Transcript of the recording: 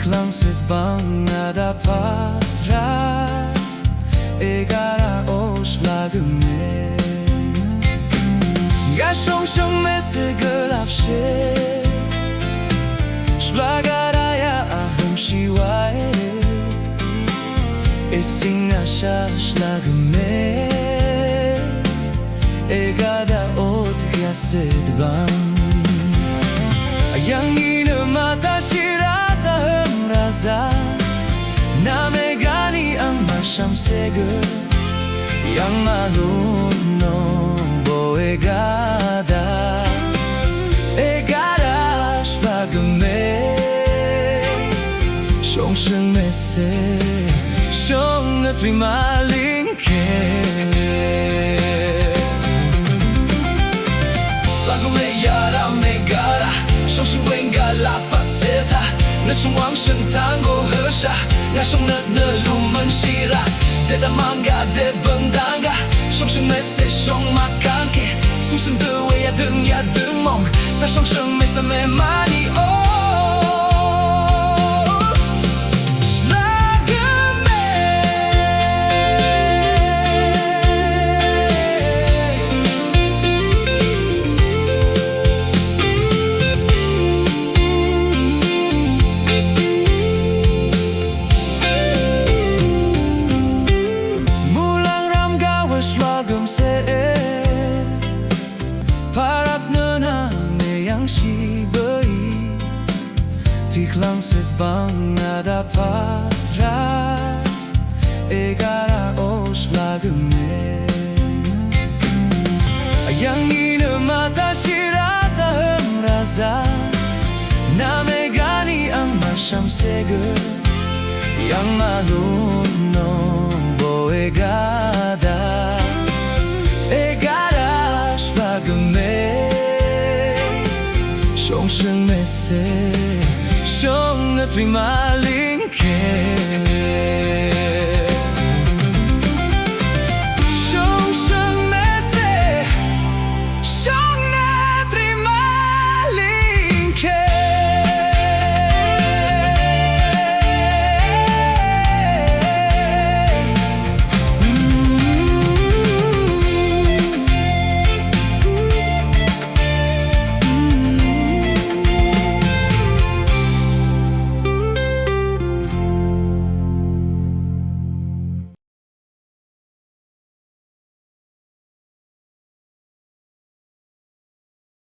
Langsit bang dapat rat egara os flagme Gashong shong mese gelap she Shvlá garaya ahum shiwai Esinga shash lagme Egada ot yasid bang Ayang ina mata shirata Raza namegani ang masyam segel Yang maluno boegada Egada shvagme Shong sheng mese Shong natri malinke Slagme yara megara Shong sheng wenga lapat seta那种旺盛tango和沙，那种那路门西拉，得到芒嘎得蹦当嘎，双生没谁双马钢给，苏生的尾呀等呀等梦，他双生没三没马尼哦。Langsit bang dapat rat egara os flagme Ayang ina mata shirata raza namegani ang masyam segel Yang maluno boegada egara shvagme Shong sheng mese Shong natri malinke